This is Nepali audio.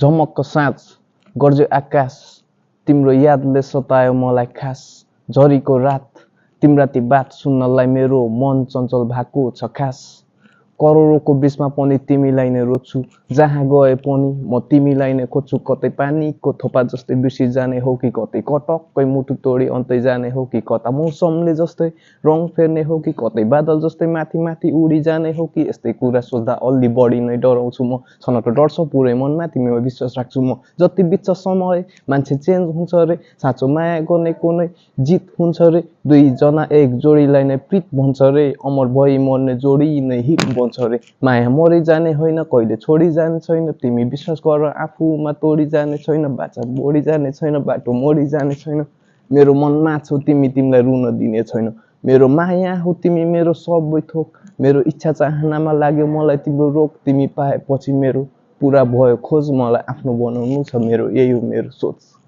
झमक्क साँझ गर्ज्यो आकाश तिम्रो यादले सतायो मलाई खास झरीको रात तिम्रा ती बात सुन्नलाई मेरो मन चञ्चल भएको छ खास करोडौँको बिचमा पनि तिमीलाई नै रोज्छु जहाँ गए पनि म तिमीलाई नै खोज्छु कतै पानीको थोपा जस्तै बिर्सिजाने हो कि कतै कटक्कै मुटु तोडी अन्तै जाने हो कि कता मौसमले जस्तै रङ फेर्ने हो कि कतै बादल जस्तै माथि माथि उडी जाने हो कि यस्तै कुरा सोच्दा अलि बढी नै डराउँछु म छनक डर्छ पुरै मनमा तिमीमा विश्वास राख्छु म जति बित्छ समय मान्छे चेन्ज हुन्छ रे साँचो माया गर्नेको नै जित हुन्छ रे दुईजना एक जोडीलाई नै प्रीत भन्छ रे अमर भई मर्ने जोडी नै हिट भन्छ रे माया मरि जाने होइन कहिले छोडी जाने छैन तिमी विश्वास गर आफूमा तोडी जाने छैन बाचा बोडी जाने छैन बाटो मोडी जाने छैन मेरो मनमा छौ तिमी तिमीलाई रुन दिने छैन मेरो माया हो तिमी मेरो सबै थोक मेरो इच्छा चाहनामा लाग्यो मलाई तिम्रो रोग तिमी पाएपछि मेरो पुरा भयो खोज मलाई आफ्नो बनाउनु छ मेरो यही हो मेरो सोच